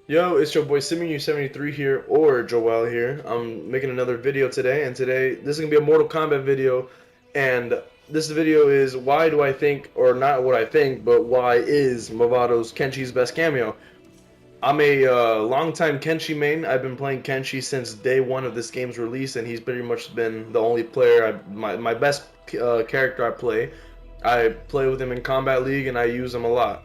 Yo, it's your boy simian73 here, or Joel here. I'm making another video today, and today this is gonna be a Mortal Kombat video, and this video is why do I think, or not what I think, but why is Mavado's Kenshi's best cameo? I'm a longtime Kenshi main. I've been playing Kenshi since day one of this game's release, and he's pretty much been the only player, my best character I play. I play with him in Combat League, and I use him a lot.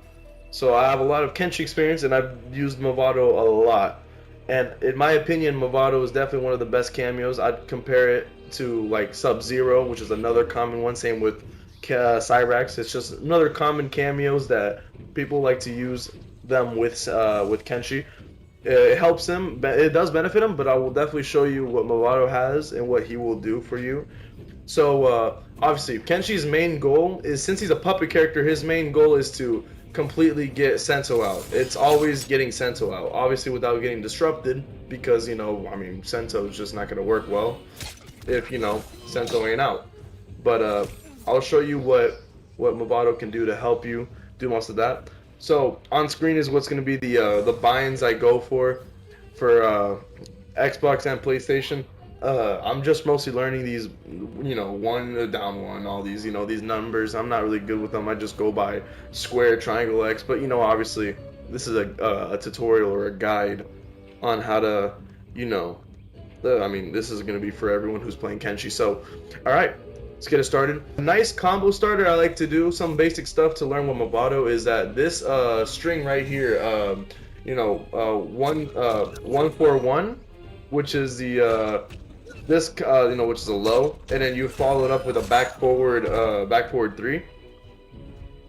So I have a lot of Kenshi experience, and I've used Mavado a lot. And in my opinion, Mavado is definitely one of the best cameos. I'd compare it to like Sub-Zero, which is another common one. Same with Cyrax. It's just another common cameos that people like to use them with Kenshi. It helps him. It does benefit him, but I will definitely show you what Mavado has and what he will do for you. So obviously, Kenshi's main goal is, since he's a puppet character, his main goal is to completely get Sento out. It's always getting Sento out, obviously without getting disrupted, because Sento is just not gonna work well if Sento ain't out. But I'll show you what Mavado can do to help you do most of that. So on screen is what's gonna be the binds I go for Xbox and PlayStation. I'm just mostly learning these, one down one, all these, these numbers. I'm not really good with them. I just go by square, triangle, X. But obviously, this is a tutorial or a guide on how to, this is gonna be for everyone who's playing Kenshi. So, all right, let's get it started. A nice combo starter I like to do, some basic stuff to learn with Mavado, is that this string right here, 141, which is the which is a low, and then you follow it up with a back forward 3,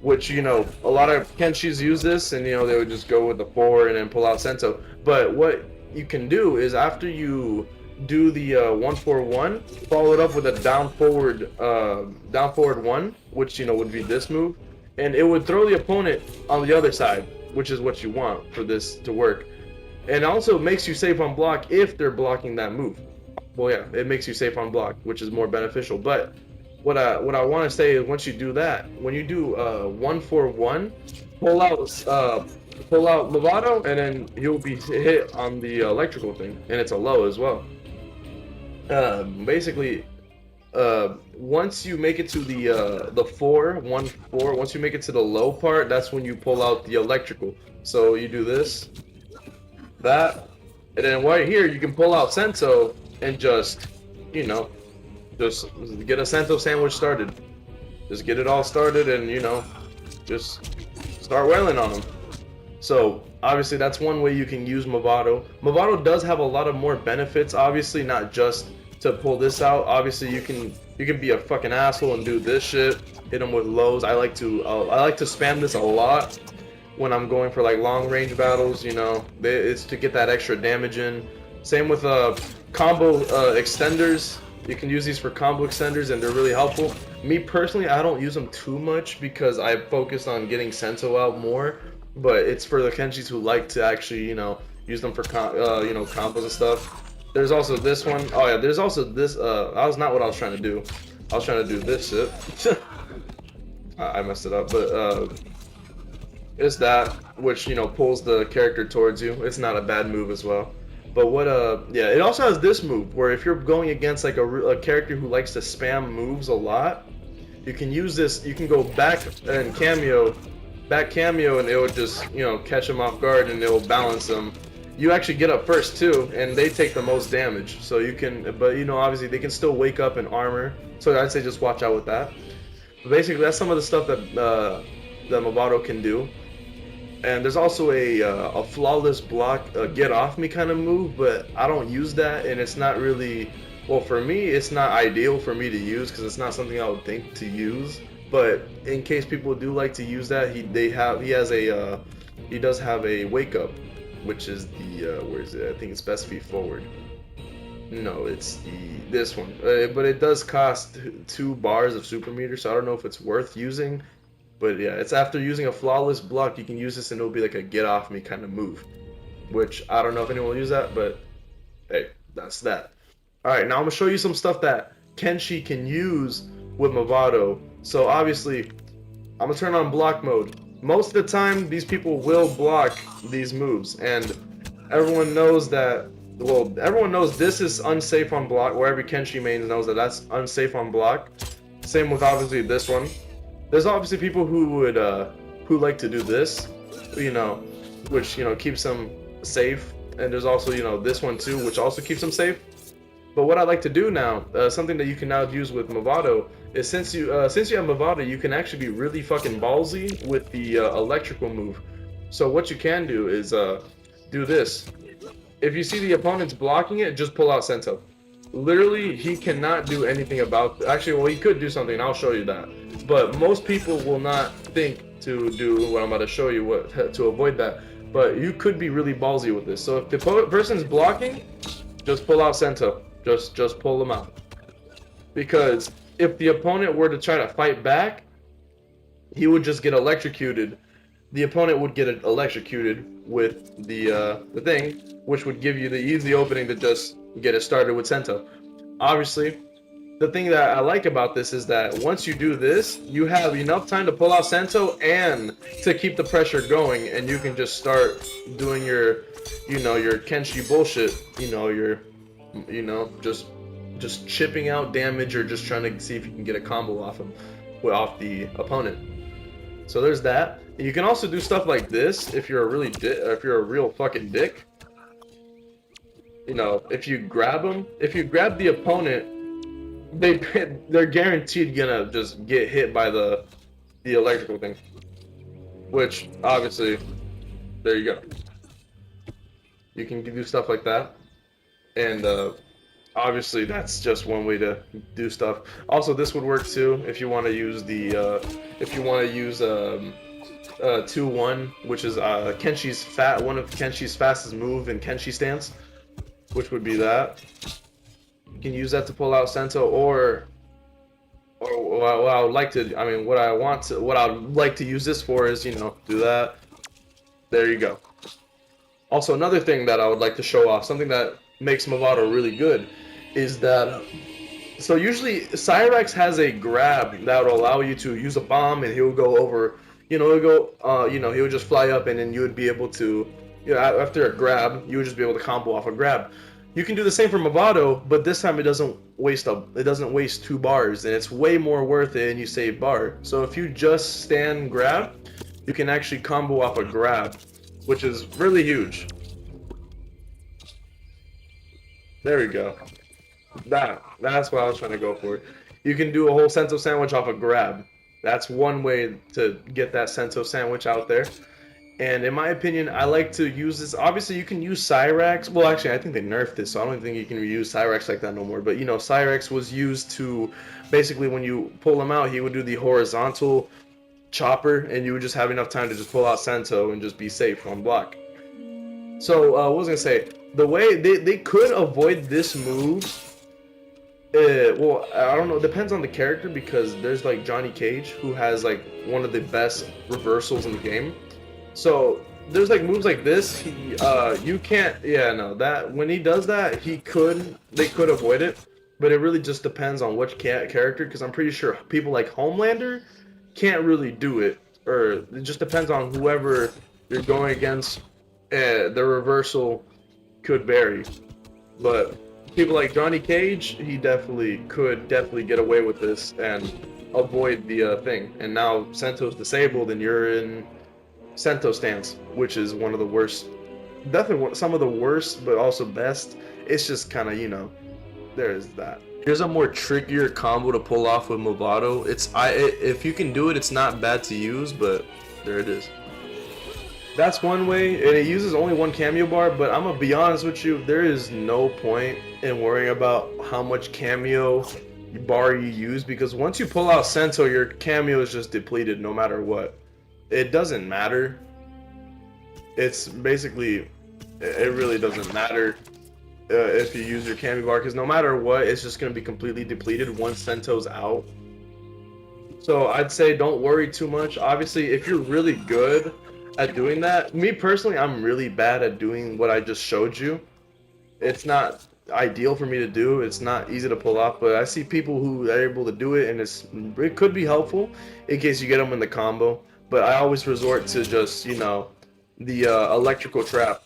which a lot of Kenshis use this, and they would just go with the 4 and then pull out Sento. But what you can do is, after you do the 141, follow it up with a down forward 1, which would be this move, and it would throw the opponent on the other side, which is what you want for this to work. And also makes you safe on block if they're blocking that move. Well, yeah, it makes you safe on block, which is more beneficial. But what I want to say is, once you do that, when you do 141, pull out Mavado, and then he'll be hit on the electrical thing, and it's a low as well. Basically, once you make it to the 4, once you make it to the low part, that's when you pull out the electrical. So you do this, that, and then right here you can pull out Sento and just get a Sento sandwich started. Just get it all started, and just start wailing on them. So obviously that's one way you can use Mavado. Mavado does have a lot of more benefits, obviously, not just to pull this out. Obviously you can be a fucking asshole and do this shit, hit them with lows. I like to spam this a lot when I'm going for like long range battles. It's to get that extra damage in. Same with combo extenders. You can use these for combo extenders, and they're really helpful. Me personally, I don't use them too much because I focus on getting Sento out more. But it's for the Kenshis who like to actually, use them for combos and stuff. There's also this one. Oh yeah, there's also this. That was not what I was trying to do. I was trying to do this shit. I messed it up, but it's that, which pulls the character towards you. It's not a bad move as well. But yeah, it also has this move where if you're going against like a character who likes to spam moves a lot, you can use this. You can go back cameo, and it would just catch them off guard, and it will balance them. You actually get up first too, and they take the most damage. So you can, but obviously they can still wake up in armor. So I'd say just watch out with that. But basically, that's some of the stuff that that Mavado can do. And there's also a flawless block, get off me kind of move, but I don't use that, and it's not really, well, for me, it's not ideal for me to use because it's not something I would think to use. But in case people do like to use that, he does have a wake up, which is the where is it? I think it's best feet forward. No, it's this one, but it does cost 2 bars of super meter, so I don't know if it's worth using. But yeah, it's after using a flawless block, you can use this and it'll be like a get off me kind of move. Which, I don't know if anyone will use that, but hey, that's that. Alright, now I'm going to show you some stuff that Kenshi can use with Mavado. So obviously, I'm going to turn on block mode. Most of the time, these people will block these moves. And everyone knows that. Well, everyone knows this is unsafe on block. Where every Kenshi main knows that that's unsafe on block. Same with obviously this one. There's obviously people who would who like to do this, you know, which keeps them safe. And there's also this one too, which also keeps them safe. But what I like to do now, something that you can now use with Mavado, is since you have Mavado, you can actually be really fucking ballsy with the electrical move. So what you can do is do this. If you see the opponent's blocking it, just pull out Sento. Literally, he cannot do anything about. Actually, well, he could do something. I'll show you that. But most people will not think to do what I'm about to show you, what to avoid that. But you could be really ballsy with this. So if the person's blocking, just pull out Sento. Just pull them out. Because if the opponent were to try to fight back, he would just get electrocuted. The opponent would get electrocuted with the thing, which would give you the easy opening to just get it started with Sento. Obviously, the thing that I like about this is that once you do this, you have enough time to pull out Sento and to keep the pressure going, and you can just start doing your, your Kenshi bullshit. Just chipping out damage or just trying to see if you can get a combo off him, off the opponent. So there's that. You can also do stuff like this if you're a real fucking dick. If you grab the opponent, they're guaranteed gonna just get hit by the electrical thing. Which obviously, there you go. You can do stuff like that, and obviously that's just one way to do stuff. Also, this would work too if you want to use 2-1, which is one of Kenshi's fastest move in Kenshi stance, which would be that. You can use that to pull out Sento, or what I would like to. I mean, what I'd like to use this for is do that. There you go. Also, another thing that I would like to show off, something that makes Mavado really good, is that so usually Cyrax has a grab that will allow you to use a bomb, and he'll go over. He'll just fly up, and then you would be able to, after a grab, you would just be able to combo off a grab. You can do the same for Mavado, but this time it doesn't waste 2 bars, and it's way more worth it, and you save bar. So if you just stand grab, you can actually combo off a grab, which is really huge. There we go. That's what I was trying to go for. You can do a whole Sento sandwich off a grab. That's one way to get that Sento sandwich out there. And in my opinion, I like to use this. Obviously, you can use Cyrax. Well, actually, I think they nerfed this, so I don't think you can use Cyrax like that no more. But, Cyrax was used to, basically, when you pull him out, he would do the horizontal chopper, and you would just have enough time to just pull out Sento and just be safe on block. So, what was I going to say? The way they could avoid this move, well, I don't know. It depends on the character, because there's like Johnny Cage, who has like one of the best reversals in the game. So there's like moves like this. You can't. Yeah, no. That when he does that, they could avoid it, but it really just depends on which character. Because I'm pretty sure people like Homelander can't really do it, or it just depends on whoever you're going against. The reversal could vary, but people like Johnny Cage, he could definitely get away with this and avoid the thing. And now Sento's disabled, and you're in Sento stance, which is one of the worst, definitely some of the worst, but also best. It's just kind of, there is that. Here's a more trickier combo to pull off with Mavado. If you can do it, it's not bad to use, but there it is. That's one way, and it uses only 1 cameo bar, but I'm gonna be honest with you, there is no point in worrying about how much cameo bar you use, because once you pull out Sento, your cameo is just depleted no matter what. It doesn't matter. It's basically, it really doesn't matter if you use your cameo bar, because no matter what, it's just gonna be completely depleted once Sento's out. So I'd say don't worry too much. Obviously, if you're really good at doing that, me personally, I'm really bad at doing what I just showed you. It's not ideal for me to do. It's not easy to pull off, but I see people who are able to do it, and it could be helpful in case you get them in the combo. But I always resort to just the electrical trap.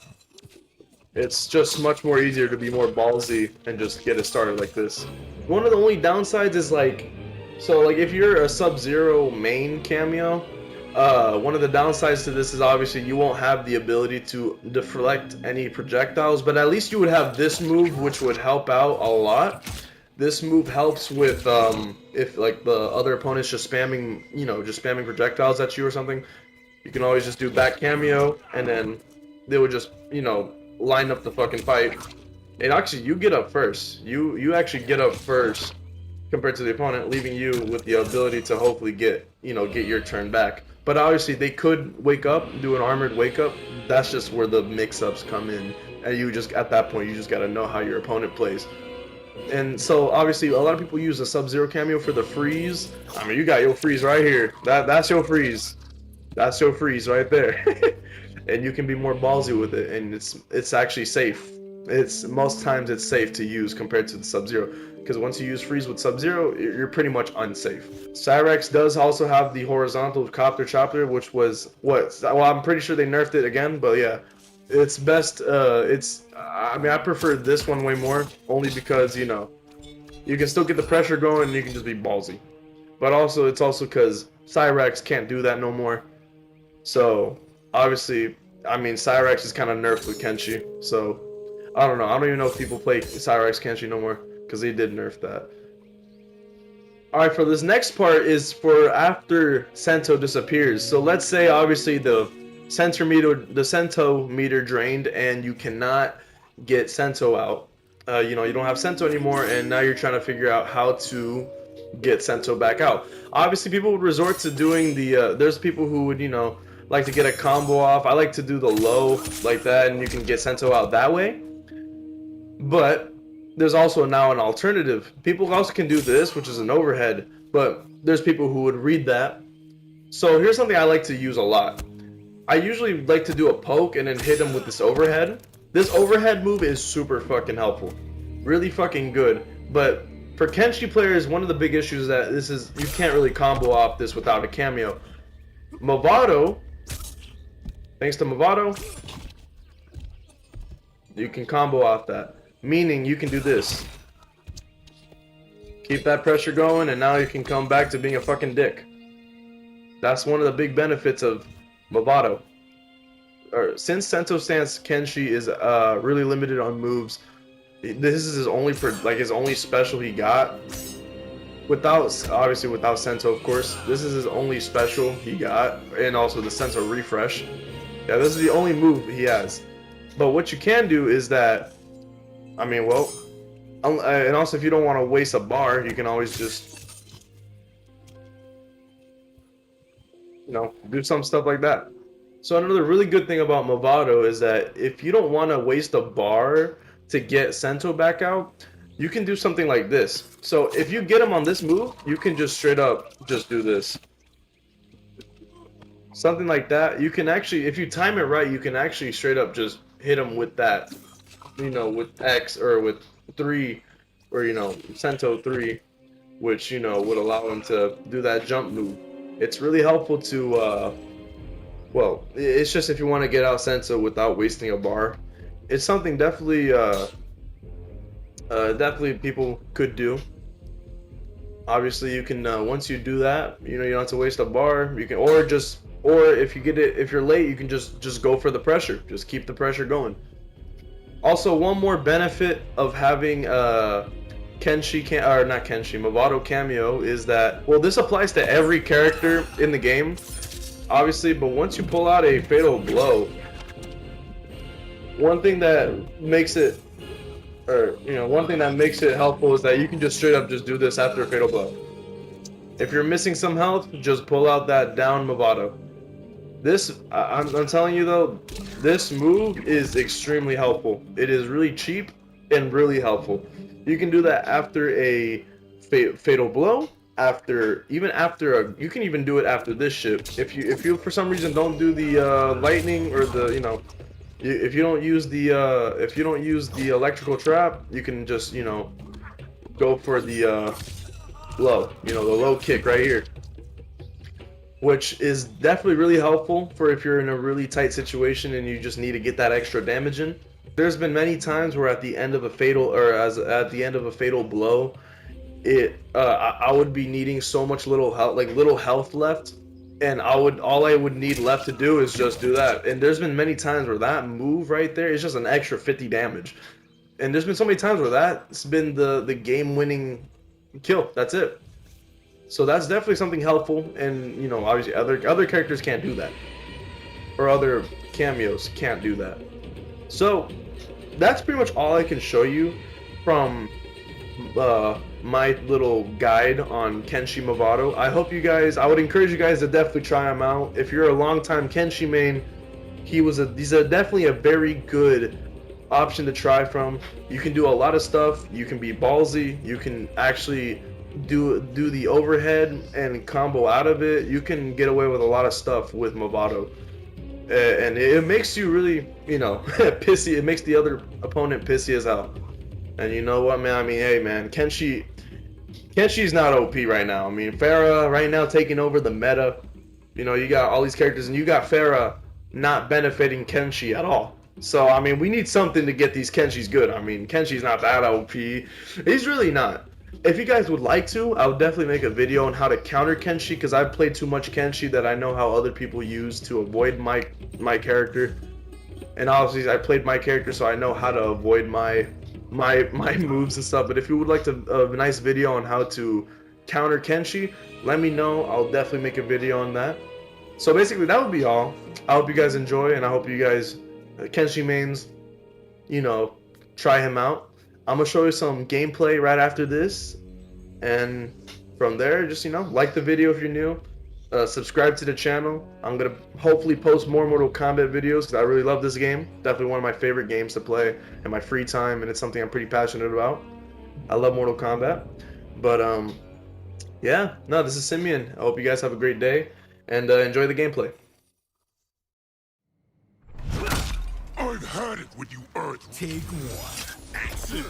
It's just much more easier to be more ballsy and just get it started like this. One of the only downsides is like, so like if you're a Sub-Zero main cameo, one of the downsides to this is obviously you won't have the ability to deflect any projectiles, but at least you would have this move, which would help out a lot. This move helps with if like the other opponent's just spamming, just spamming projectiles at you or something. You can always just do back cameo, and then they would just, line up the fucking fight. And actually, you get up first. You actually get up first compared to the opponent, leaving you with the ability to hopefully get your turn back. But obviously, they could wake up, do an armored wake up. That's just where the mix-ups come in, and you just at that point you just gotta know how your opponent plays. And so obviously, a lot of people use a Sub-Zero cameo for the freeze. I mean, you got your freeze right here. That's your freeze. That's your freeze right there. And you can be more ballsy with it, and it's actually safe. Most times it's safe to use compared to the Sub-Zero, because once you use freeze with Sub-Zero, you're pretty much unsafe. Cyrex does also have the horizontal copter chopper, which was well, I'm pretty sure they nerfed it again, but yeah, it's best. I mean, I prefer this one way more, only because you can still get the pressure going and you can just be ballsy. But also, it's also because Cyrex can't do that no more. So obviously, I mean, Cyrex is kind of nerfed with Kenshi. So I don't know. I don't even know if people play Cyrex Kenshi no more, because they did nerf that. Alright, for this next part is for after Sento disappears. So let's say obviously the Sento meter drained and you cannot get Sento out. You don't have Sento anymore, and now you're trying to figure out how to get Sento back out. Obviously, people would resort to doing the there's people who would like to get a combo off. I like to do the low like that, and you can get Sento out that way. But there's also now an alternative. People also can do this, which is an overhead, but there's people who would read that. So here's something I like to use a lot. I usually like to do a poke and then hit him with this overhead. This overhead move is super fucking helpful. Really fucking good. But for Kenshi players, one of the big issues is that you can't really combo off this without a cameo. Mavado, thanks to Mavado, you can combo off that. Meaning you can do this. Keep that pressure going, and now you can come back to being a fucking dick. That's one of the big benefits of Mavado. Since Sento Stance Kenshi is really limited on moves, this is his only his only special he got. Obviously without Sento, of course. This is his only special he got, and also the Sento refresh. Yeah, this is the only move he has. But what you can do is that, I mean, well, and also if you don't want to waste a bar, you can always just, do some stuff like that. So another really good thing about Mavado is that if you don't want to waste a bar to get Sento back out, you can do something like this. So if you get him on this move, you can just straight up just do this. Something like that. You can actually, if you time it right, you can actually straight up just hit him with that. With X or with 3, or Sento 3, which would allow him to do that jump move. It's really helpful to well, it's just if you want to get out Sento without wasting a bar. It's something definitely people could do. Obviously, you can once you do that, you don't have to waste a bar. You can, or if you get it, if you're late, you can just go for the pressure. Just keep the pressure going. Also, one more benefit of having Mavado Kameo is that, well, this applies to every character in the game, obviously, but once you pull out a fatal blow, one thing that makes it helpful is that you can just straight up just do this after a fatal blow. If you're missing some health, just pull out that down Mavado. This, I'm telling you though, this move is extremely helpful. It is really cheap and really helpful. You can do that after a fatal blow, you can even do it after this shit. If you for some reason don't do the lightning or the if you don't use the electrical trap, you can just go for the low, the low kick right here, which is definitely really helpful for if you're in a really tight situation and you just need to get that extra damage in. there's been many times where at the end of a fatal, or as at the end of a fatal blow, I would be needing so much little health left, and all I would need left to do is just do that. And there's been many times where that move right there is just an extra 50 damage. And there's been so many times where that's been the game winning kill. That's it. So that's definitely something helpful, and you know, obviously other characters can't do that, or other cameos can't do that. So that's pretty much all I can show you from my little guide on Kenshi Mavado. I would encourage you guys to definitely try him out. If you're a longtime Kenshi main, he's definitely a very good option to try from. You can do a lot of stuff. You can be ballsy. You can actually do the overhead and combo out of it. You can get away with a lot of stuff with Mavado. And it makes you really, you know, pissy. It makes the other opponent pissy as hell. And you know what, man? I mean, hey, man, Kenshi's not OP right now. I mean, Farah right now taking over the meta. You know, you got all these characters, and you got Farah not benefiting Kenshi at all. So, I mean, we need something to get these Kenshis good. I mean, Kenshi's not that OP. He's really not. If you guys would like to, I would definitely make a video on how to counter Kenshi, because I've played too much Kenshi that I know how other people use to avoid my character. And obviously, I played my character, so I know how to avoid my moves and stuff. But if you would like a nice video on how to counter Kenshi, let me know. I'll definitely make a video on that. So basically, that would be all. I hope you guys enjoy, and I hope you guys, Kenshi mains, you know, try him out. I'm gonna show you some gameplay right after this, and from there, just, you know, like the video if you're new, subscribe to the channel. I'm gonna hopefully post more Mortal Kombat videos because I really love this game. Definitely one of my favorite games to play in my free time, and it's something I'm pretty passionate about. I love Mortal Kombat. But yeah, no, this is Simian. I hope you guys have a great day, and enjoy the gameplay. I've had it with you, Earth. Take one. Action.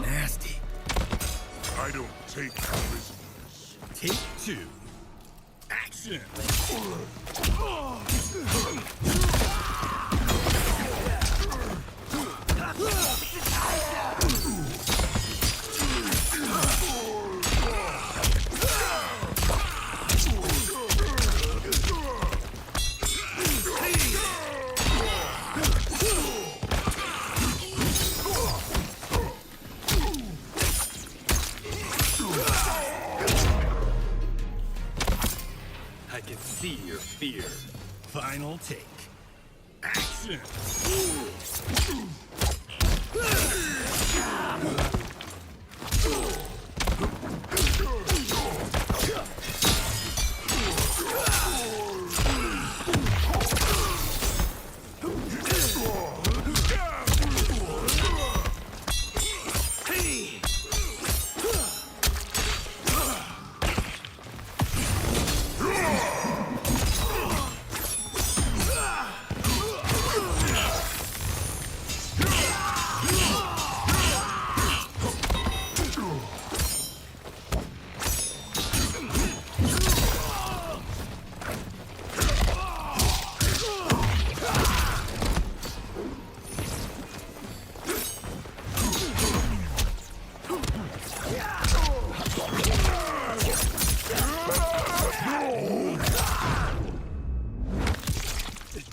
Nasty. I don't take prisoners. Take two. Action. I can see your fear. Final take. Action!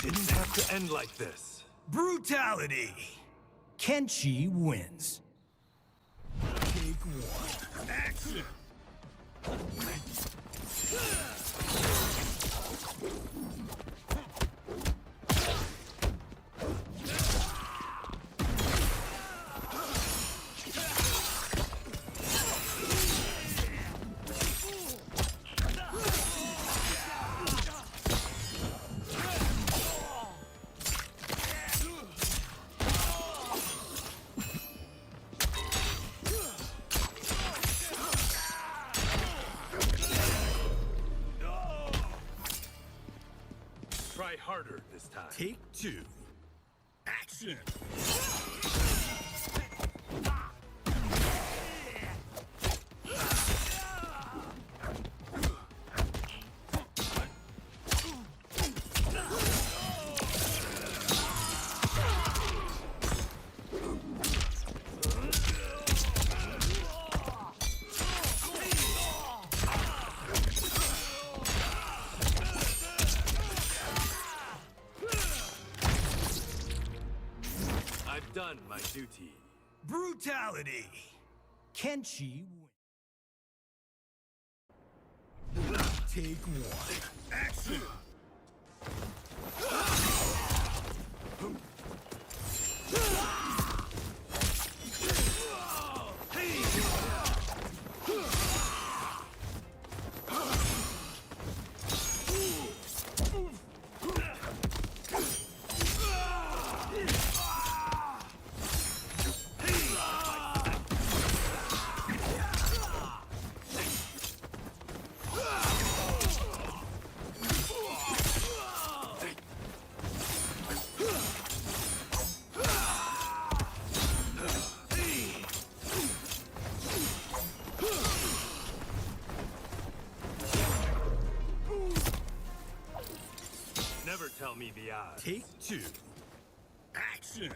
Didn't have to end like this. Brutality. Kenshi wins. Take one. Action. Take two. Action. I've done my duty. Brutality. Kenshi wins. Take one. Action. Never tell me the odds. Take two. Action.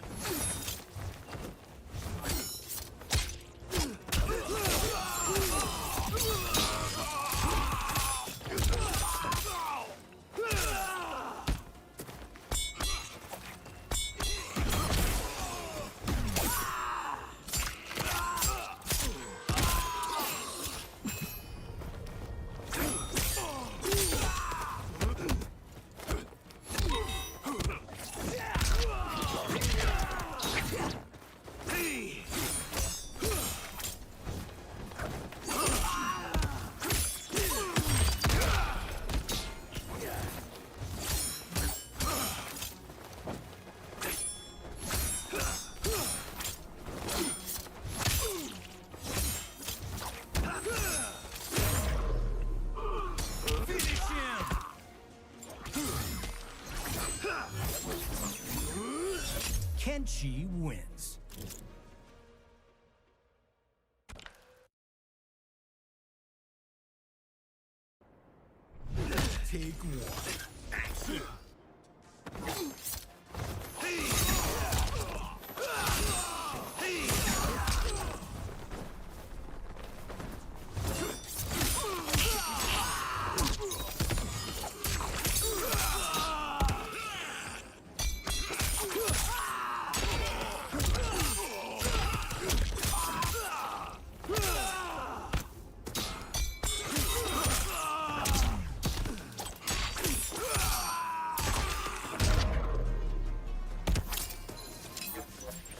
Kenshi wins. Take one. Action.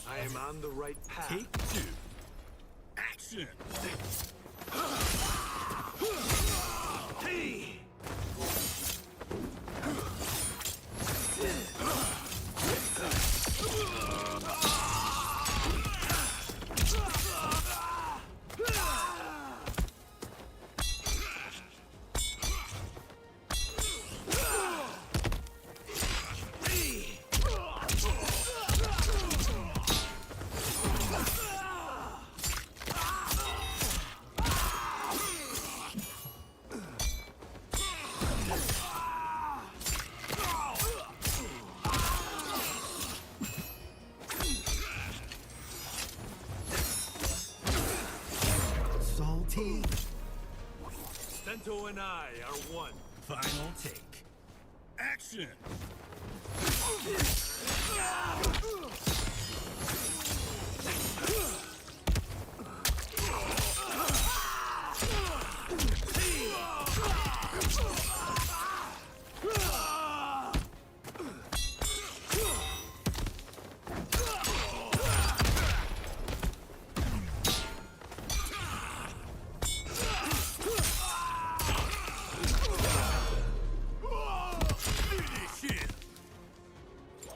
I am on the right path. Take two. Action. Hey. Sento and I are one. Final take. Action!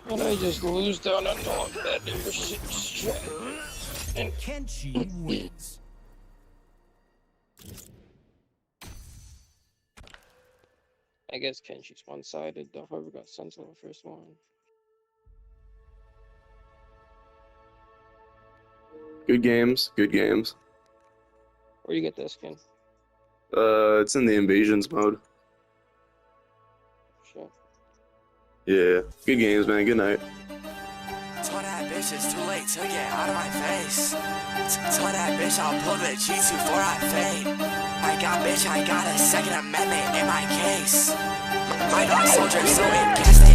And I just lose down and know I'm bad at your shit. And Kenshi wins. I guess Kenshi's one-sided, though. Whoever got sent to the first one. Good games. Good games. Where you get this skin? It's in the invasions mode. Shit. Yeah. Good games, man. Good night. Told that bitch it's too late to get out of my face. Told that bitch I'll pull the G2 before I fade. I got a second amendment in my case. My dog soldier so in case they